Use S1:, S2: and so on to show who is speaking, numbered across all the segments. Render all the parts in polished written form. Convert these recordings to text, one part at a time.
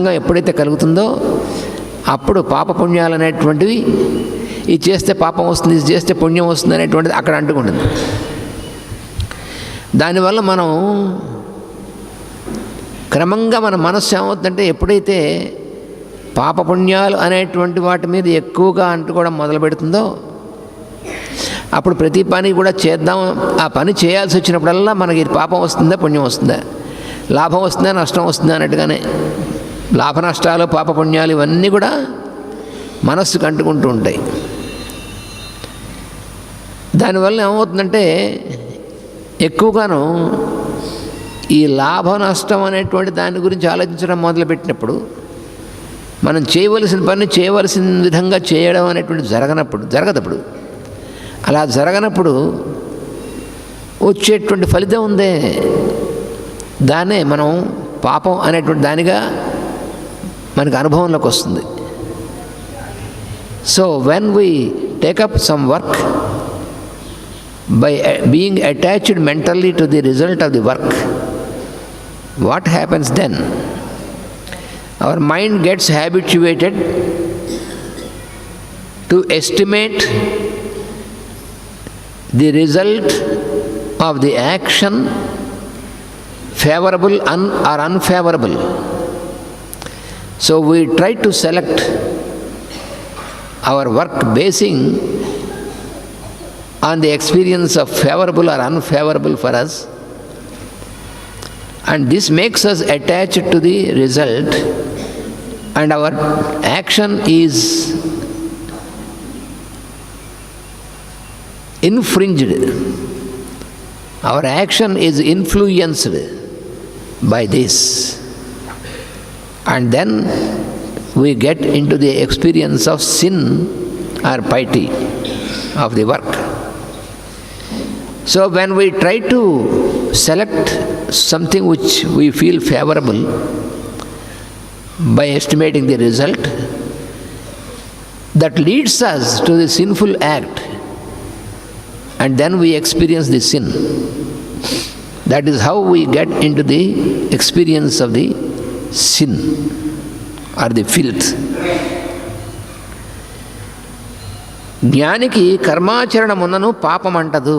S1: ఎప్పుడైతే కలుగుతుందో అప్పుడు పాపపుణ్యాలు అనేటువంటివి ఇది చేస్తే పాపం వస్తుంది, ఇది చేస్తే పుణ్యం వస్తుంది అనేటువంటిది అక్కడ అంటుకుంటుంది. దానివల్ల మనం క్రమంగా మన మనస్సు ఏమవుతుందంటే ఎప్పుడైతే పాపపుణ్యాలు అనేటువంటి వాటి మీద ఎక్కువగా అంటుకోవడం మొదలు పెడుతుందో అప్పుడు ప్రతి పని కూడా చేద్దాం, ఆ పని చేయాల్సి వచ్చినప్పుడల్లా మనకి పాపం వస్తుందా పుణ్యం వస్తుందా, లాభం వస్తుందా నష్టం వస్తుందా అన్నట్టుగానే లాభ నష్టాలు పాపపుణ్యాలు ఇవన్నీ కూడా మనస్సుకు అంటుకుంటూ ఉంటాయి. దానివల్ల ఏమవుతుందంటే ఎక్కువగాను ఈ లాభ నష్టం అనేటువంటి దాని గురించి ఆలోచించడం మొదలుపెట్టినప్పుడు మనం చేయవలసిన పని చేయవలసిన విధంగా చేయడం అనేటువంటి జరగదప్పుడు అలా జరగనప్పుడు వచ్చేటువంటి ఫలితం ఉందే దాన్నే మనం పాపం అనేటువంటి దానిగా మనకు అనుభవంలోకి వస్తుంది. So when we take up some work by being attached mentally to the result of the work, what happens then? Our mind gets habituated to estimate the result of the action favorable or unfavorable. So we try to select our work basing on the experience of favorable or unfavorable for us, and this makes us attached to the result, and our action is infringed, our action is influenced by this, and then we get into the experience of sin or piety of the work. So when we try to select something which we feel favorable by estimating the result, that leads us to the sinful act, and then we experience the sin. That is how we get into the experience of the sin or the filth. జ్ఞానికి కర్మాచరణమున్నను పాపమంటదు.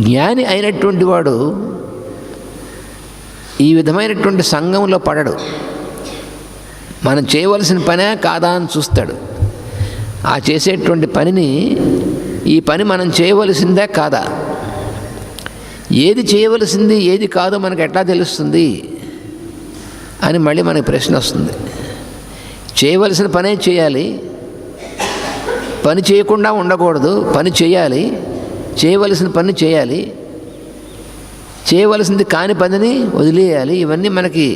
S1: జ్ఞాని అయినటువంటి వాడు ఈ విధమైనటువంటి సంఘంలో పడడు. మనం చేయవలసిన పనే కాదా అని చూస్తాడు. ఆ చేసేటువంటి పనిని ఈ పని మనం చేయవలసిందే కాదా, ఏది చేయవలసింది ఏది కాదో మనకు ఎట్లా తెలుస్తుంది అని మళ్ళీ మనకి ప్రశ్న వస్తుంది. చేయవలసిన పనే చేయాలి, పని చేయకుండా ఉండకూడదు, పని చేయాలి, చేయవలసిన పని చేయాలి, చేయవలసింది కాని పనిని వదిలేయాలి. ఇవన్నీ మనకి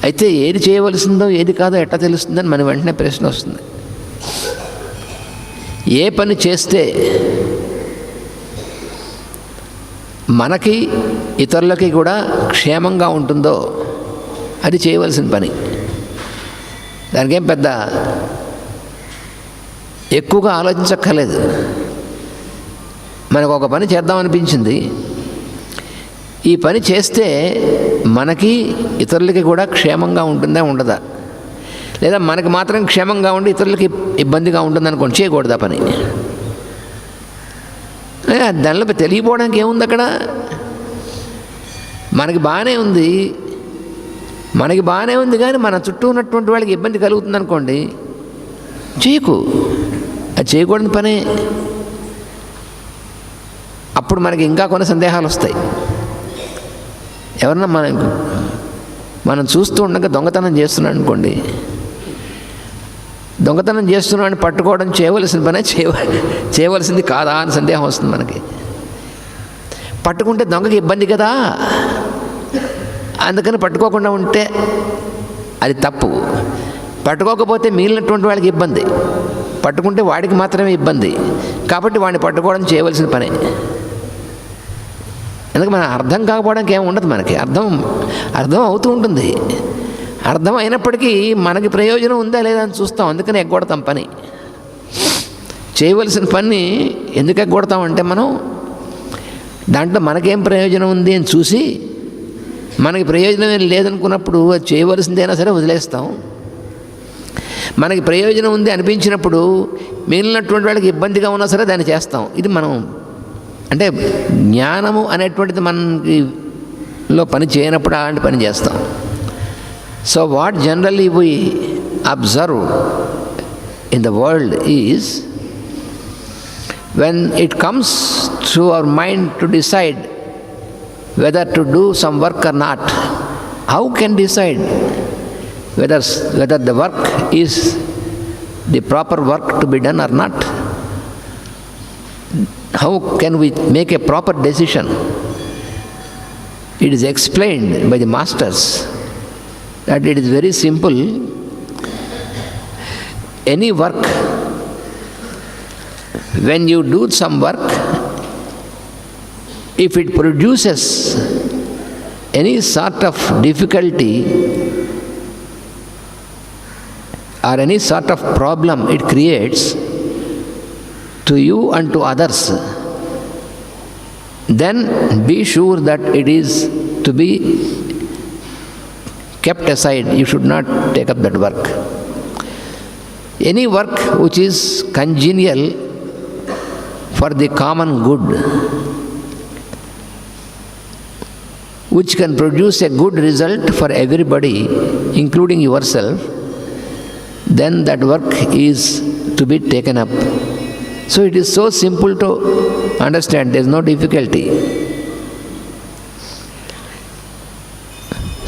S1: అయితే ఏది చేయవలసిందో ఏది కాదో ఎట్లా తెలుస్తుందని మన వెంటనే ప్రశ్న వస్తుంది. ఏ పని చేస్తే మనకి ఇతరులకి కూడా క్షేమంగా ఉంటుందో అది చేయవలసిన పని. దానికేం పెద్ద ఎక్కువగా ఆలోచించక్కర్లేదు. మనకు ఒక పని చేద్దామనిపించింది, ఈ పని చేస్తే మనకి ఇతరులకి కూడా క్షేమంగా ఉంటుందా ఉండదా, లేదా మనకి మాత్రం క్షేమంగా ఉండి ఇతరులకి ఇబ్బందిగా ఉంటుంది అనుకోండి, చేయకూడదు ఆ పని. దానిలో తెలియపోవడానికి ఏముంది అక్కడ? మనకి బాగానే ఉంది కానీ మన చుట్టూ ఉన్నటువంటి వాళ్ళకి ఇబ్బంది కలుగుతుంది అనుకోండి, చేయకు. అది చేయకూడని పనే. అప్పుడు మనకి ఇంకా కొన్ని సందేహాలు వస్తాయి. ఎవరన్నా మనం చూస్తూ ఉండగా దొంగతనం చేస్తున్నాడు అనుకోండి, దొంగతనం చేస్తున్నాడని పట్టుకోవడం చేయవలసిన పనే చేయవలసింది కాదా అని సందేహం వస్తుంది మనకి. పట్టుకుంటే దొంగకి ఇబ్బంది కదా, అందుకని పట్టుకోకుండా ఉంటే అది తప్పు. పట్టుకోకపోతే మిగిలినటువంటి వాళ్ళకి ఇబ్బంది, పట్టుకుంటే వాడికి మాత్రమే ఇబ్బంది. కాబట్టి వాడిని పట్టుకోవడం చేయవలసిన పనే. ఎందుకంటే మనం అర్థం కాకపోవడానికి ఏమి ఉండదు, మనకి అర్థం అవుతూ ఉంటుంది. అర్థం అయినప్పటికీ మనకి ప్రయోజనం ఉందా లేదా అని చూస్తాం, అందుకని ఎగ్గొడతాం పని. చేయవలసిన పని ఎందుకు ఎగ్గొడతామంటే మనం దాంట్లో మనకేం ప్రయోజనం ఉంది అని చూసి మనకి ప్రయోజనం ఏం లేదనుకున్నప్పుడు అది చేయవలసిందైనా సరే వదిలేస్తాం. మనకి ప్రయోజనం ఉంది అనిపించినప్పుడు మిగిలినటువంటి వాళ్ళకి ఇబ్బందిగా ఉన్నా సరే దాన్ని చేస్తాం. ఇది మనం అంటే జ్ఞానము అనేటువంటిది మనకి లో పని చేయనప్పుడు అలాంటి పని చేస్తాం. So what generally we observe in the world is when it comes through our mind to decide whether to do some work or not, how can decide whether the work is the proper work to be done or not? How can we make a proper decision? It is explained by the masters that it is very simple. Any work, when you do some work, if it produces any sort of difficulty or any sort of problem it creates to you and to others, then be sure that it is to be kept aside. You should not take up that work. Any work which is congenial for the common good, which can produce a good result for everybody, including yourself, then that work is to be taken up. So it is so simple to understand, there is no difficulty.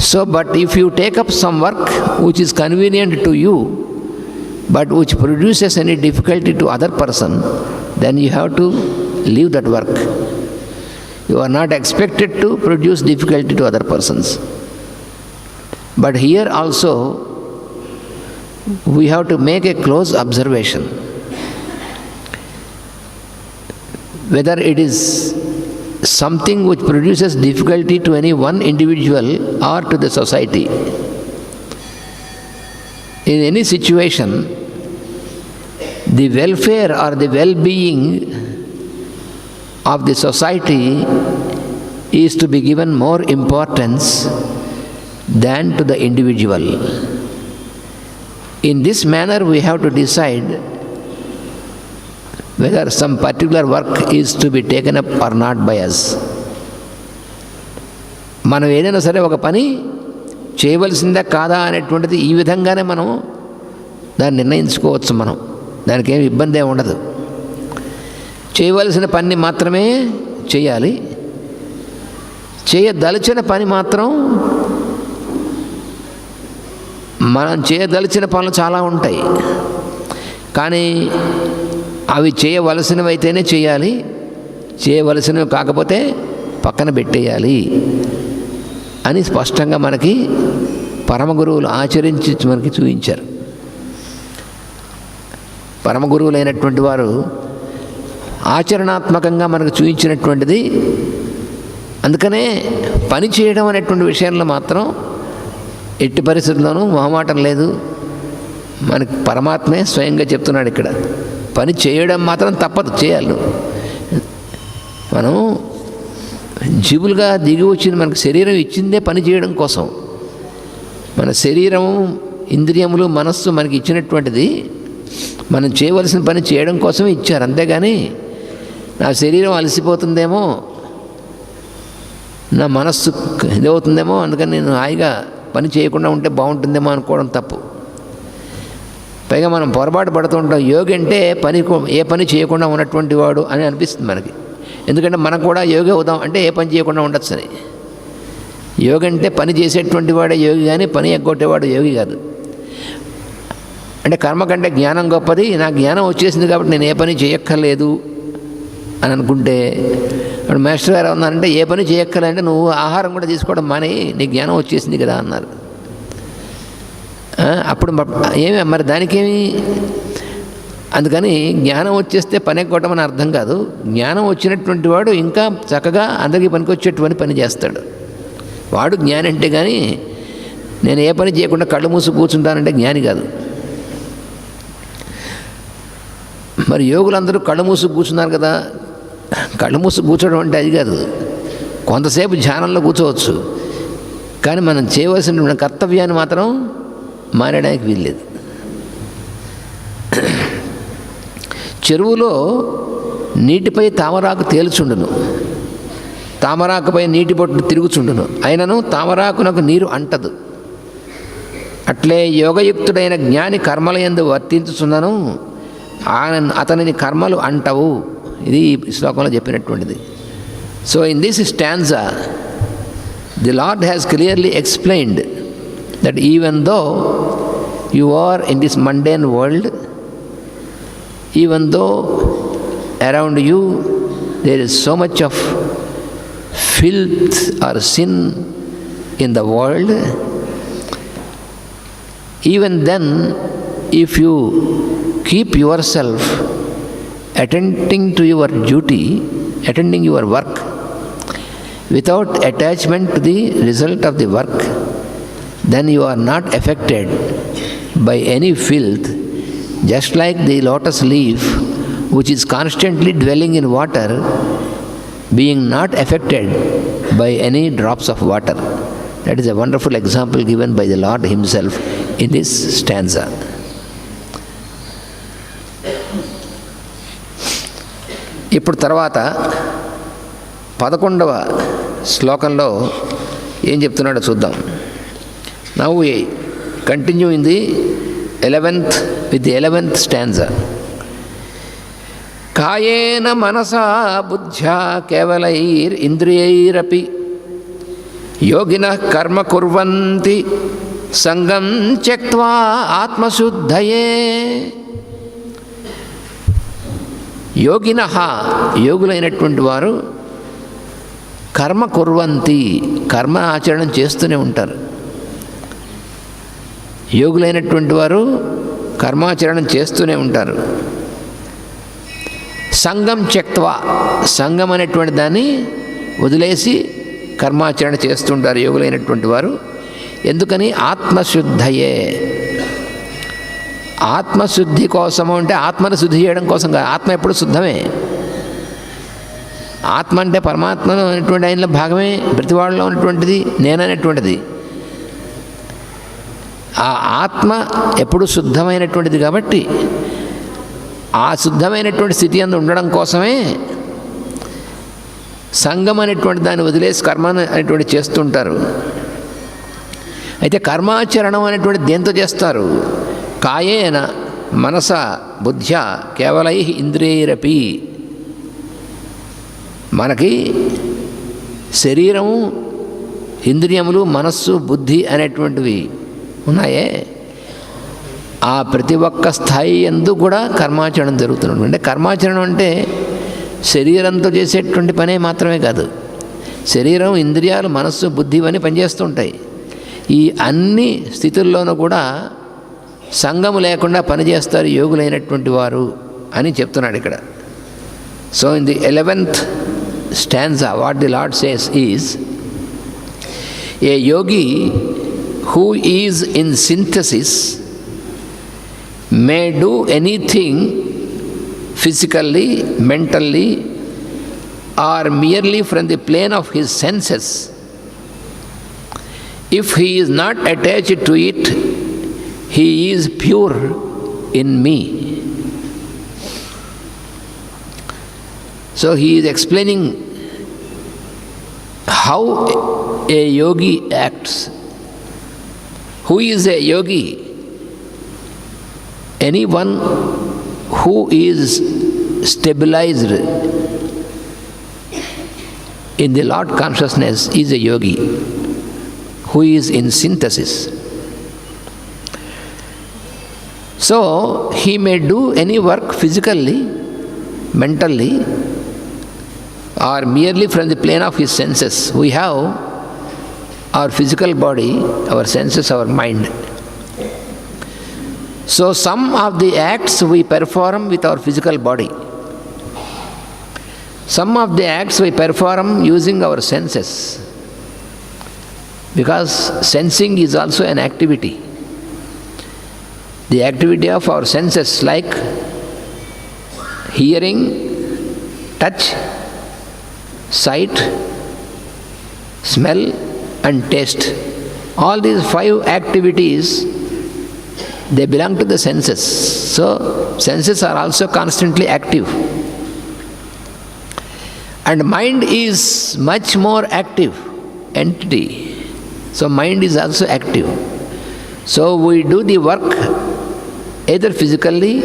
S1: So, but if you take up some work which is convenient to you, but which produces any difficulty to other person, then you have to leave that work. You are not expected to produce difficulty to other persons. But here also, we have to make a close observation. Whether it is something which produces difficulty to any one individual or to the society. In any situation, the welfare or the well-being of the society is to be given more importance than to the individual. In this manner, we have to decide whether some particular work is to be taken up or not by us. మనం ఏదైనా సరే ఒక పని చేయవలసిందా కాదా అనేటువంటిది ఈ విధంగానే మనం దాన్ని నిర్ణయించుకోవచ్చు. మనం దానికి ఏమి ఇబ్బంది ఏమి ఉండదు. చేయవలసిన పని మాత్రమే చేయాలి. చేయదలిచిన పని మాత్రం, మనం చేయదలిచిన పనులు చాలా ఉంటాయి, కానీ అవి చేయవలసినవి అయితేనే చేయాలి, చేయవలసినవి కాకపోతే పక్కన పెట్టేయాలి అని స్పష్టంగా మనకి పరమ గురువులు ఆచరించి మనకి చూపించారు. పరమ గురువులైనటువంటి వారు ఆచరణాత్మకంగా మనకు చూపించినటువంటిది. అందుకనే పని చేయడం అనేటువంటి విషయంలో మాత్రం ఎట్టి పరిస్థితుల్లోనూ మొహమాటం లేదు. మనకి పరమాత్మే స్వయంగా చెప్తున్నాడు ఇక్కడ, పని చేయడం మాత్రం తప్పదు, చేయాలి. మనం జీవులుగా దిగి వచ్చింది, మనకు శరీరం ఇచ్చిందే పని చేయడం కోసం. మన శరీరము, ఇంద్రియములు, మనస్సు మనకి ఇచ్చినటువంటిది మనం చేయవలసిన పని చేయడం కోసమే ఇచ్చారు. అంతేగాని నా శరీరం అలసిపోతుందేమో, నా మనస్సు ఇదవుతుందేమో, అందుకని నేను హాయిగా పని చేయకుండా ఉంటే బాగుంటుందేమో అనుకోవడం తప్పు. పైగా మనం పొరపాటు పడుతుంటాం. యోగి అంటే ఏ పని చేయకుండా ఉన్నటువంటి వాడు అని అనిపిస్తుంది మనకి. ఎందుకంటే మనం కూడా యోగి అవుదాం అంటే ఏ పని చేయకుండా ఉండొచ్చు అని. యోగి అంటే పని చేసేటువంటి వాడే యోగి, కానీ పని ఎగ్గొట్టేవాడు యోగి కాదు. అంటే కర్మ కంటే జ్ఞానం గొప్పది, నాకు జ్ఞానం వచ్చేసింది కాబట్టి నేను ఏ పని చేయక్కర్లేదు అని అనుకుంటే, ఇప్పుడు మాస్టర్ గారు ఉన్నారంటే ఏ పని చేయక్కర్లేదంటే నువ్వు ఆహారం కూడా తీసుకోవడం మాని, నీకు జ్ఞానం వచ్చేసింది కదా అన్నారు. అప్పుడు ఏమి మరి దానికేమి? అందుకని జ్ఞానం వచ్చేస్తే పని ఎగ్గొట్టమని అర్థం కాదు. జ్ఞానం వచ్చినటువంటి వాడు ఇంకా చక్కగా అందరికీ పనికొచ్చేటువంటి పని చేస్తాడు. వాడు జ్ఞాని అంటే, కానీ నేను ఏ పని చేయకుండా కళ్ళు మూసి కూర్చుంటానంటే జ్ఞాని కాదు. మరి యోగులందరూ కళ్ళు మూసి కూర్చున్నారు కదా. కళ్ళు మూసి కూర్చోవడం అంటే అది కాదు. కొంతసేపు ధ్యానంలో కూర్చోవచ్చు, కానీ మనం చేయవలసిన కర్తవ్యాన్ని మాత్రం మానేయడానికి వీల్లేదు. చెరువులో నీటిపై తామరాకు తేల్చుండును, తామరాకుపై నీటి బొట్టు తిరుగుచుండును, అయినను తామరాకునకు నీరు అంటదు. అట్లే యోగయుక్తుడైన జ్ఞాని కర్మలయందు వర్తించుచున్నను అతనిని కర్మలు అంటవు. ఇది ఈ శ్లోకంలో చెప్పినటువంటిది. So in this stanza the lord has clearly explained that even though you are in this mundane world, even though around you there is so much of filth or sin in the world, even then if you keep yourself attending to your duty, attending your work without attachment to the result of the work, then you are not affected by any filth, just like the lotus leaf which is constantly dwelling in water, being not affected by any drops of water. That is a wonderful example given by the Lord himself in this stanza. ఇప్పుడు తర్వాత 11వ శ్లోకంలో ఏం చెప్తున్నాడో చూద్దాం. Now we continue in the 11th stanza. కాయేన మనసా బుద్ధ్యా కేవలైరింద్రియైరపి యోగినః కర్మ కుర్వంతి సంగం త్యక్త్వా ఆత్మశుద్ధయే. యోగినః యోగులైనటువంటి వారు కర్మ కుర్వంతి కర్మ ఆచరణ చేస్తూనే ఉంటారు. యోగులైనటువంటి వారు కర్మాచరణ చేస్తూనే ఉంటారు. సంగం త్యక్త్వా సంగం అనేటువంటి దాన్ని వదిలేసి కర్మాచరణ చేస్తుంటారు యోగులైనటువంటి వారు. ఎందుకని? ఆత్మశుద్ధయే, ఆత్మశుద్ధి కోసము. అంటే ఆత్మను శుద్ధి చేయడం కోసం కాదు. ఆత్మ ఎప్పుడు శుద్ధమే. ఆత్మ అంటే పరమాత్మ అనేటువంటి ఆయనలో భాగమే, ప్రతి వాళ్ళలో ఉన్నటువంటిది, నేననేటువంటిది. ఆ ఆత్మ ఎప్పుడు శుద్ధమైనటువంటిది కాబట్టి ఆ శుద్ధమైనటువంటి స్థితి అందు ఉండడం కోసమే సంగం అనేటువంటి దాన్ని వదిలేసి కర్మ అనేటువంటి చేస్తుంటారు. అయితే కర్మాచరణం అనేటువంటి దేంతో చేస్తారు? కాయేన మనస బుద్ధ్యా కేవలై ఇంద్రియైరపి. మనకి శరీరము, ఇంద్రియములు, మనస్సు, బుద్ధి అనేటువంటివి ఉన్నాయే, ఆ ప్రతి ఒక్క స్థాయి యందు కూడా కర్మాచరణం జరుగుతున్నాడు. అంటే కర్మాచరణం అంటే శరీరంతో చేసేటువంటి పనే మాత్రమే కాదు. శరీరం, ఇంద్రియాలు, మనస్సు, బుద్ధి ఇవన్నీ పనిచేస్తుంటాయి. ఈ అన్ని స్థితుల్లోనూ కూడా సంగము లేకుండా పనిచేస్తారు యోగులైనటువంటి వారు అని చెప్తున్నాడు ఇక్కడ. So in the 11th stanza what the Lord says is, a yogi who is in synthesis may do anything physically, mentally, or merely from the plane of his senses. If he is not attached to it, he is pure in me. So he is explaining how a yogi acts. Who is a yogi? Anyone who is stabilized in the Lord consciousness is a yogi, who is in synthesis. So he may do any work physically, mentally, or merely from the plane of his senses. We have our physical body, our senses, our mind. So some of the acts we perform with our physical body. Some of the acts we perform using our senses, because sensing is also an activity. The activity of our senses like hearing, touch, sight, smell and taste. All these 5 activities, they belong to the senses. So senses are also constantly active. And mind is much more active entity. So mind is also active. So we do the work either physically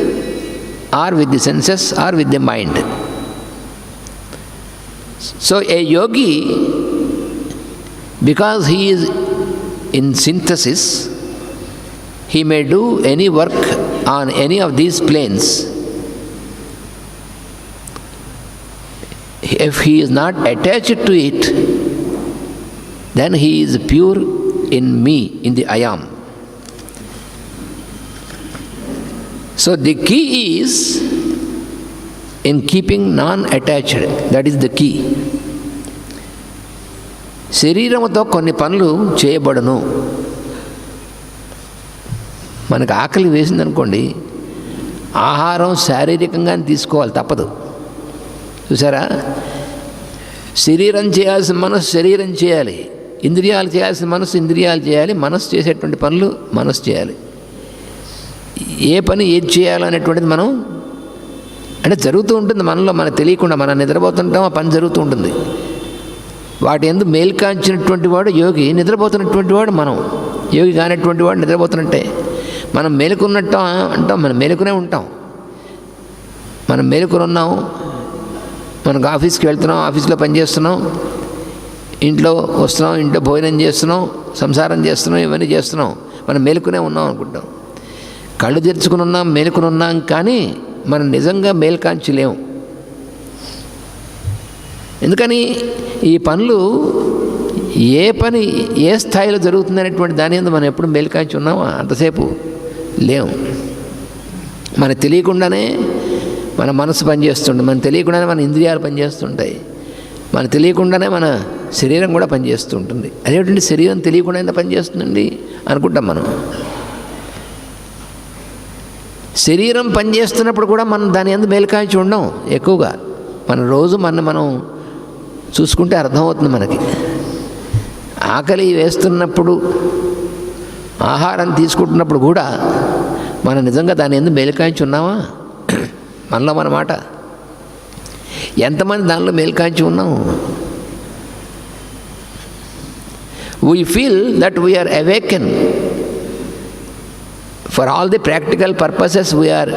S1: or with the senses or with the mind. So a yogi, because he is in synthesis, he may do any work on any of these planes. If he is not attached to it, then he is pure in me, in the I am. So the key is in keeping non-attached. That is the key. శరీరముతో కొన్ని పనులు చేయబడును. మనకు ఆకలి వేసిందనుకోండి, ఆహారం శారీరకంగానే తీసుకోవాలి, తప్పదు. చూసారా? శరీరం చేయాల్సిన మనసు శరీరం చేయాలి, ఇంద్రియాలు చేయాల్సిన మనసు ఇంద్రియాలు చేయాలి, మనసు చేసేటువంటి పనులు మనసు చేయాలి. ఏ పని ఏది చేయాలనేటువంటిది మనం అంటే జరుగుతూ ఉంటుంది మనలో, మనకు తెలియకుండా. మనం నిద్రపోతుంటాం, ఆ పని జరుగుతూ ఉంటుంది. వాటి యందు మేల్కాంచినటువంటి వాడు యోగి, నిద్రపోతున్నటువంటి వాడు మనం. యోగి కానటువంటి వాడు నిద్రపోతున్నట్టే. మనం మేలుకున్నట్టు అంటాం, మనం మేలుకునే ఉంటాం. మనం మేలుకుని ఉన్నాం, మనకు ఆఫీస్కి వెళ్తున్నాం, ఆఫీస్లో పనిచేస్తున్నాం, ఇంట్లో వస్తున్నాం, ఇంట్లో భోజనం చేస్తున్నాం, సంసారం చేస్తున్నాం, ఇవన్నీ చేస్తున్నాం. మనం మేలుకునే ఉన్నాం అనుకుంటాం. కళ్ళు తెరుచుకుని ఉన్నాం, మేలుకుని ఉన్నాం, కానీ మనం నిజంగా మేల్కాంచలేము. ఎందుకని? ఈ పనులు ఏ పని ఏ స్థాయిలో జరుగుతుందనేటువంటి దాని మీద మనం ఎప్పుడు మేల్కాంచి ఉన్నామా? అంతసేపు లేవు. మనకు తెలియకుండానే మన మనసు పనిచేస్తుంది, మనకు తెలియకుండానే మన ఇంద్రియాలు పనిచేస్తుంటాయి, మనకు తెలియకుండానే మన శరీరం కూడా పనిచేస్తూ ఉంటుంది. అదేమిటంటే శరీరం తెలియకుండా పనిచేస్తుందండి అనుకుంటాం మనం. శరీరం పనిచేస్తున్నప్పుడు కూడా మనం దాని యందు మేల్కాంచి ఉండం ఎక్కువగా. మన రోజు మనం చూసుకుంటే అర్థమవుతుంది మనకి. ఆకలి వేస్తున్నప్పుడు, ఆహారం తీసుకుంటున్నప్పుడు కూడా మనం నిజంగా దాని యందు మేల్కాంచి ఉన్నామా? మనలో మన మాట. ఎంతమంది దానిలో మేల్కాంచి ఉన్నాము? We feel that we are awakened. For all the practical purposes, we are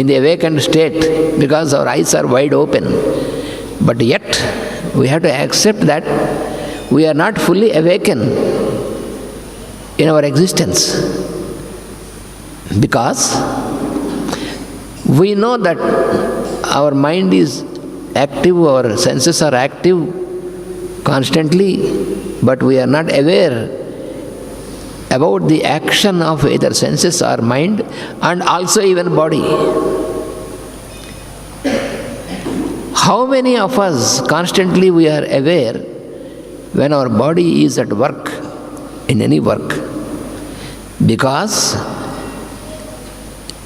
S1: in the awakened state because our eyes are wide open. But yet, we have to accept that we are not fully awakened in our existence, because we know that our mind is active, our senses are active constantly, but we are not aware about the action of either senses or mind, and also even body. How many of us constantly we are aware when our body is at work, in any work? Because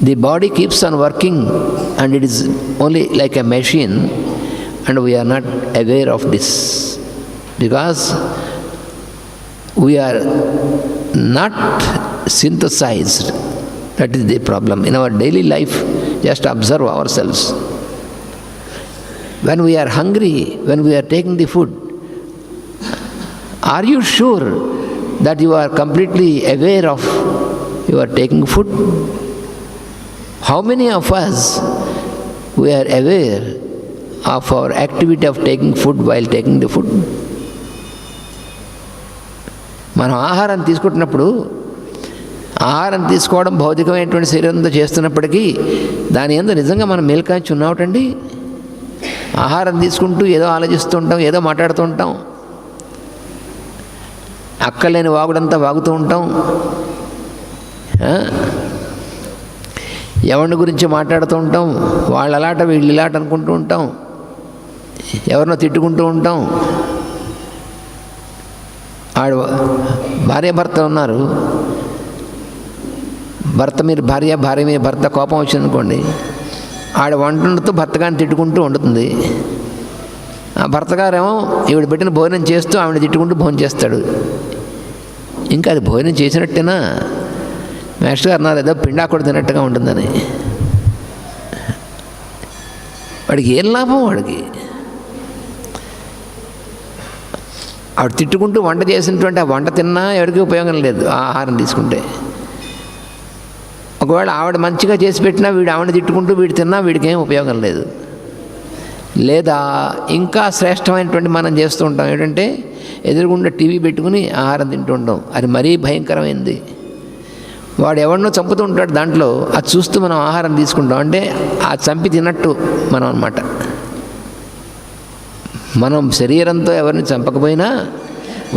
S1: the body keeps on working and it is only like a machine, and we are not aware of this because we are not synthesized. That is the problem. In our daily life, just observe ourselves. When we are hungry, when we are taking the food, are you sure that you are completely aware of you are taking food? How many of us we are aware of our activity of taking food while taking the food? మనం ఆహారం తీసుకుంటున్నప్పుడు, ఆహారం తీసుకోవడం భౌతికమైనటువంటి శరీరంతో చేస్తున్నప్పటికీ దాని యందు నిజంగా మనం మేల్కాంచి ఉన్నామటండి. ఆహారం తీసుకుంటూ ఏదో ఆలోచిస్తూ ఉంటాం, ఏదో మాట్లాడుతూ ఉంటాం, అక్కలేని వాగుడంతా వాగుతూ ఉంటాం, ఎవరిని గురించి మాట్లాడుతూ ఉంటాం, వాళ్ళు అలాట వీళ్ళు ఇలాట అనుకుంటూ ఉంటాం, ఎవరినో తిట్టుకుంటూ ఉంటాం. ఆడు భార్య భర్త ఉన్నారు, భర్త మీద భార్య, భార్య మీద భర్త, కోపం వచ్చిందనుకోండి, ఆడ వంటతో భర్త గారిని తిట్టుకుంటూ వండుతుంది. ఆ భర్త గారేమో ఈవిడ పెట్టిన భోజనం చేస్తూ ఆవిడ తిట్టుకుంటూ భోజనం చేస్తాడు. ఇంకా అది భోజనం చేసినట్టేనా? మాస్టర్ గారు అన్నారు ఏదో పిండాకుడు తిన్నట్టుగా ఉంటుందని. వాడికి ఏం లాభం? వాడికి ఆవిడ తిట్టుకుంటూ వంట చేసినటువంటి ఆ వంట తిన్నా ఎవరికి ఉపయోగం లేదు ఆ ఆహారం తీసుకుంటే. ఒకవేళ ఆవిడ మంచిగా చేసి పెట్టినా వీడు ఆవిడ తిట్టుకుంటూ వీడు తిన్నా వీడికి ఏం ఉపయోగం లేదు. లేదా ఇంకా శ్రేష్టమైనటువంటి మనం చేస్తూ ఉంటాం ఏంటంటే ఎదురుగుండా టీవీ పెట్టుకుని ఆహారం తింటూ ఉంటాం. అది మరీ భయంకరమైంది. వాడు ఎవరినో చంపుతూ ఉంటాడు, దాంట్లో అది చూస్తూ మనం ఆహారం తీసుకుంటాం. అంటే ఆ చంపి తిన్నట్టు మనం అన్నమాట. మనం శరీరంతో ఎవరిని చంపకపోయినా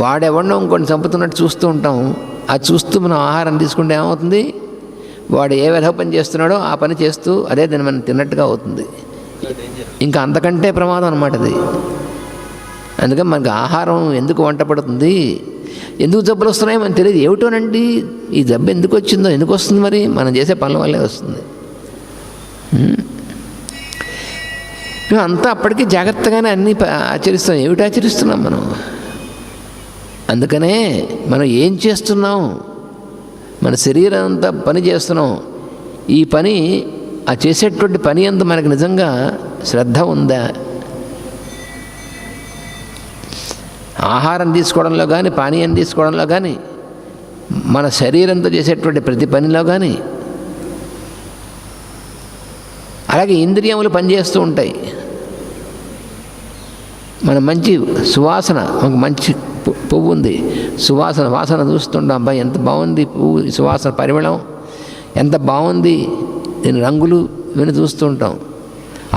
S1: వాడెవరినో ఇంకొని చంపుతున్నట్టు చూస్తూ ఉంటాం. అది చూస్తూ మనం ఆహారం తీసుకుంటే ఏమవుతుంది? వాడు ఏ విధ పని చేస్తున్నాడో ఆ పని చేస్తూ అదే దాన్ని మనం తిన్నట్టుగా అవుతుంది. ఇంకా అంతకంటే ప్రమాదం అన్నమాట అది. అందుకని మనకు ఆహారం ఎందుకు వంట పడుతుంది, ఎందుకు జబ్బులు వస్తున్నాయో మనకు తెలియదు. ఏమిటోనండి ఈ జబ్బు ఎందుకు వచ్చిందో, ఎందుకు వస్తుంది? మరి మనం చేసే పనుల వల్లే వస్తుంది. అంతా అప్పటికీ జాగ్రత్తగానే అన్నీ ఆచరిస్తాం. ఏమిటి ఆచరిస్తున్నాం మనం? అందుకనే మనం ఏం చేస్తున్నాం? మన శరీరం అంతా పని చేస్తున్నాం. ఈ పని ఆ చేసేటువంటి పని అంతా మనకు నిజంగా శ్రద్ధ ఉందా? ఆహారం తీసుకోవడంలో కానీ పానీయం తీసుకోవడంలో కానీ మన శరీరంతో చేసేటువంటి ప్రతి పనిలో కానీ, అలాగే ఇంద్రియములు పనిచేస్తూ ఉంటాయి. మన మంచి సువాసన, ఒక మంచి పువ్వు ఉంది, వాసన చూస్తుంటాం. అబ్బాయి ఎంత బాగుంది పువ్వు, సువాసన పరిమళం ఎంత బాగుంది, దీని రంగులు ఇవన్నీ చూస్తూ ఉంటాం.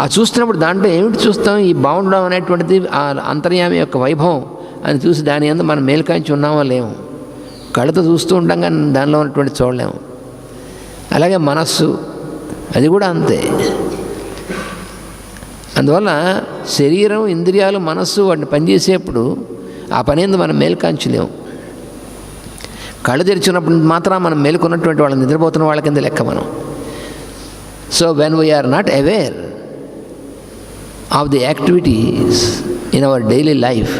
S1: ఆ చూస్తున్నప్పుడు దాంట్లో ఏమిటి చూస్తాం? ఈ బాగుండడం అనేటువంటిది ఆ అంతర్యామి యొక్క వైభవం అని చూసి దాని అందు మనం మేల్కాంచి ఉన్నామో లేము. కళ్ళతో చూస్తూ ఉంటాం కానీ దానిలో ఉన్నటువంటి చూడలేము. అలాగే మనస్సు, అది కూడా అంతే. అందువల్ల శరీరం, ఇంద్రియాలు, మనస్సు వాటిని పనిచేసేప్పుడు ఆ పని ఎందు మనం మేల్కాంచలేము. కళ్ళు తెరిచినప్పుడు మాత్రం మనం మేలుకున్నటువంటి వాళ్ళని, నిద్రపోతున్న వాళ్ళ కింద లెక్క మనం. So when we are not aware of the activities in our daily life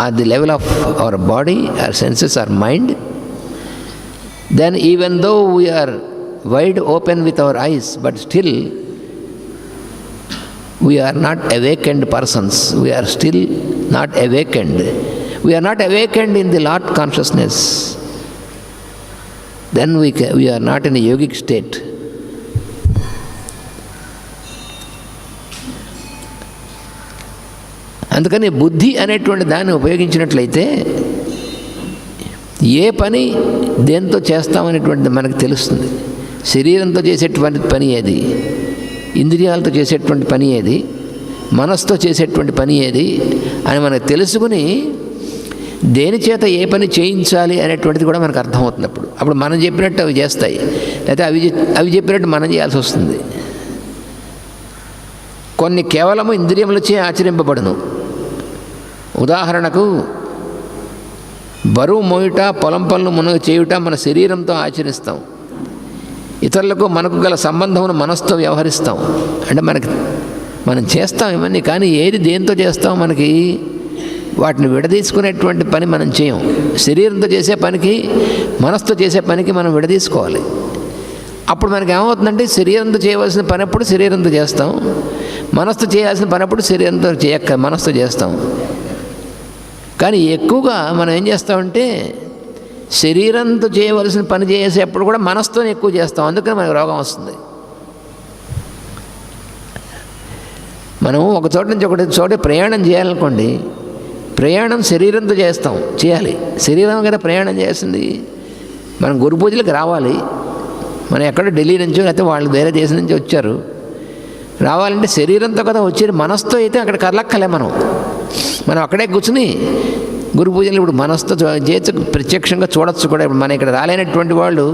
S1: at the level of our body, our senses, our mind, then even though we are wide open with our eyes, but still we are not awakened persons. We are still not awakened. We are not awakened in the Lord consciousness. Then we are not in a yogic state. అందుకని బుద్ధి అనేటువంటి దాన్ని ఉపయోగించినట్లయితే ఏ పని దేంతో చేస్తామనేటువంటిది మనకు తెలుస్తుంది. శరీరంతో చేసేటువంటి పని ఏది, ఇంద్రియాలతో చేసేటువంటి పని ఏది, మనసుతో చేసేటువంటి పని ఏది అని మనకు తెలుసుకుని దేని చేత ఏ పని చేయించాలి అనేటువంటిది కూడా మనకు అర్థమవుతుంది. అప్పుడు మనం చెప్పినట్టు అవి చేస్తాయి, లేకపోతే అవి చెప్పినట్టు మనం చేయాల్సి వస్తుంది. కొన్ని కేవలము ఇంద్రియములచే ఆచరింపబడును. ఉదాహరణకు బరువు మోయుట, పొలం పనులు మునగ చేయుట మన శరీరంతో ఆచరిస్తాం. ఇతరులకు మనకు గల సంబంధమును మనసుతో వ్యవహరిస్తాం. అంటే మనం చేస్తాం ఇవన్నీ, కానీ ఏది దేంతో చేస్తాం? మనకి వాటిని విడదీసుకునేటువంటి పని మనం చేయం. శరీరంతో చేసే పనికి, మనసుతో చేసే పనికి మనం విడదీసుకోవాలి. అప్పుడు మనకి ఏమవుతుందంటే శరీరంతో చేయవలసిన పని అప్పుడు శరీరంతో చేస్తాం, మనసుతో చేయాల్సిన పని అప్పుడు శరీరంతో మనసుతో చేస్తాం. కానీ ఎక్కువగా మనం ఏం చేస్తామంటే శరీరంతో చేయవలసిన పని చేసేప్పుడు కూడా మనసుతోనే ఎక్కువ చేస్తాం. అందుకని మనకు రోగం వస్తుంది. మనం ఒక చోట నుంచి ఒక చోట ప్రయాణం చేయాలనుకోండి, ప్రయాణం శరీరంతో చేయాలి. శరీరం కదా ప్రయాణం చేస్తుంది. మనం గురు పూజలకు రావాలి. మనం ఎక్కడో ఢిల్లీ నుంచో లేకపోతే వాళ్ళు వేరే దేశం నుంచి వచ్చారు, రావాలంటే శరీరంతో కదా వచ్చేది. మనసుతో అయితే అక్కడ కదలక్కలే. మనం అక్కడే కూర్చుని గురు పూజలు ఇప్పుడు మనసుతో చేసి ప్రత్యక్షంగా చూడొచ్చు కూడా. ఇప్పుడు మన ఇక్కడ రాలేనటువంటి వాళ్ళు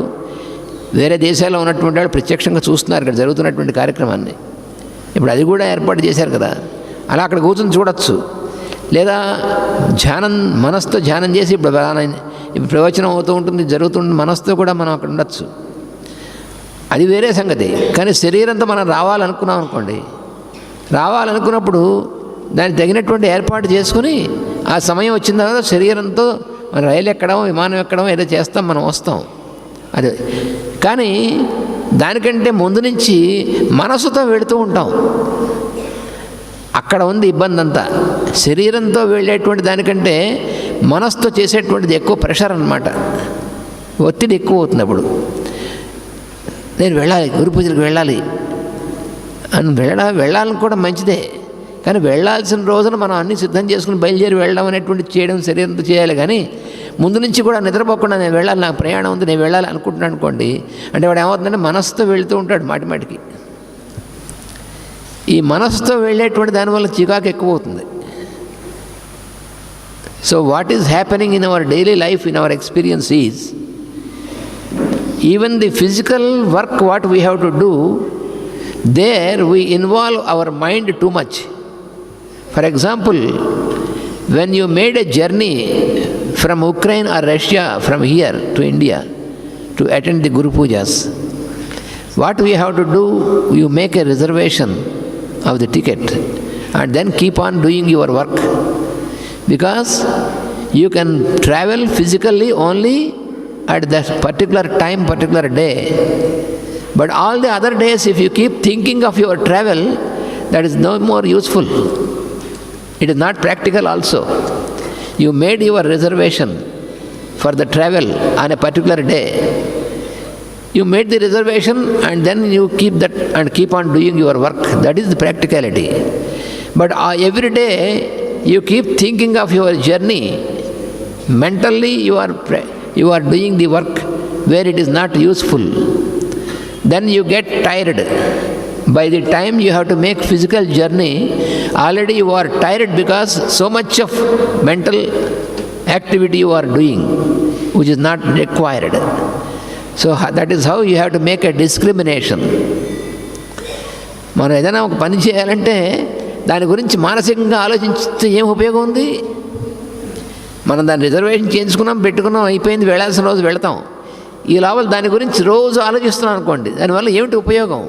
S1: వేరే దేశాల్లో ఉన్నటువంటి వాళ్ళు ప్రత్యక్షంగా చూస్తున్నారు ఇక్కడ జరుగుతున్నటువంటి కార్యక్రమాన్ని. ఇప్పుడు అది కూడా ఏర్పాటు చేశారు కదా, అలా అక్కడ కూర్చొని చూడొచ్చు. లేదా ధ్యానం, మనసుతో ధ్యానం చేసి ఇప్పుడు ప్రవచనం అవుతూ ఉంటుంది, జరుగుతుంది, మనసుతో కూడా మనం అక్కడ ఉండొచ్చు. అది వేరే సంగతి. కానీ శరీరంతో మనం రావాలనుకున్నాం అనుకోండి, రావాలనుకున్నప్పుడు దానికి తగినటువంటి ఏర్పాటు చేసుకుని ఆ సమయం వచ్చిన తర్వాత శరీరంతో మన రైలు ఎక్కడం, విమానం ఎక్కడం ఏదో చేస్తాం, మనం వస్తాం. అదే కానీ దానికంటే ముందు నుంచి మనసుతో వెళుతూ ఉంటాం. అక్కడ ఉంది ఇబ్బంది అంతా. శరీరంతో వెళ్ళేటువంటి దానికంటే మనసుతో చేసేటువంటిది ఎక్కువ ప్రెషర్ అన్నమాట, ఒత్తిడి ఎక్కువ అవుతుంది. అప్పుడు నేను వెళ్ళాలి, గురు పూజలకు వెళ్ళాలి అని వెళ్ళాలని కూడా మంచిదే, కానీ వెళ్ళాల్సిన రోజున మనం అన్నీ సిద్ధం చేసుకుని బయలుదేరి వెళ్ళడం అనేటువంటి చేయడం శరీరంతో చేయాలి. కానీ ముందు నుంచి కూడా నిద్రపోకుండా నేను వెళ్ళాలి, నాకు ప్రయాణం ఉంది, నేను వెళ్ళాలి అనుకుంటున్నాను అనుకోండి, అంటే వాడు ఏమవుతుందంటే మనసుతో వెళుతూ ఉంటాడు మాటిమాటికి. ఈ మనసుతో వెళ్ళేటువంటి దానివల్ల చికాకు ఎక్కువ అవుతుంది. So what is happening in our daily life, in our experience is even the physical work what we have to do, there we involve our mind too much. For example, when you made a journey from Ukraine or Russia, from here to India to attend the Guru Pujas, what we have to do, you make a reservation of the ticket and then keep on doing your work, because you can travel physically only at that particular time, particular day. But all the other days, if you keep thinking of your travel, that is no more useful. It is not practical also. You made your reservation for the travel on a particular day. You made the reservation and then you keep that and keep on doing your work. That is the practicality. But every day you keep thinking of your journey. Mentally you are doing the work where it is not useful. Then you get tired. By the time you have to make physical journey, already you are tired because so much of mental activity you are doing which is not required. So that is how you have to make a discrimination. మనం ఏదైనా ఒక పని చేయాలంటే దాని గురించి మానసికంగా ఆలోచించితే ఏం ఉపయోగం ఉంది? మనం దాన్ని రిజర్వేషన్ చేయించుకున్నాం, పెట్టుకున్నాం, అయిపోయింది, వెళ్ళాల్సిన రోజు వెళతాం. ఈ లోపల దాని గురించి రోజు ఆలోచిస్తున్నాం అనుకోండి, దానివల్ల ఏమిటి ఉపయోగం?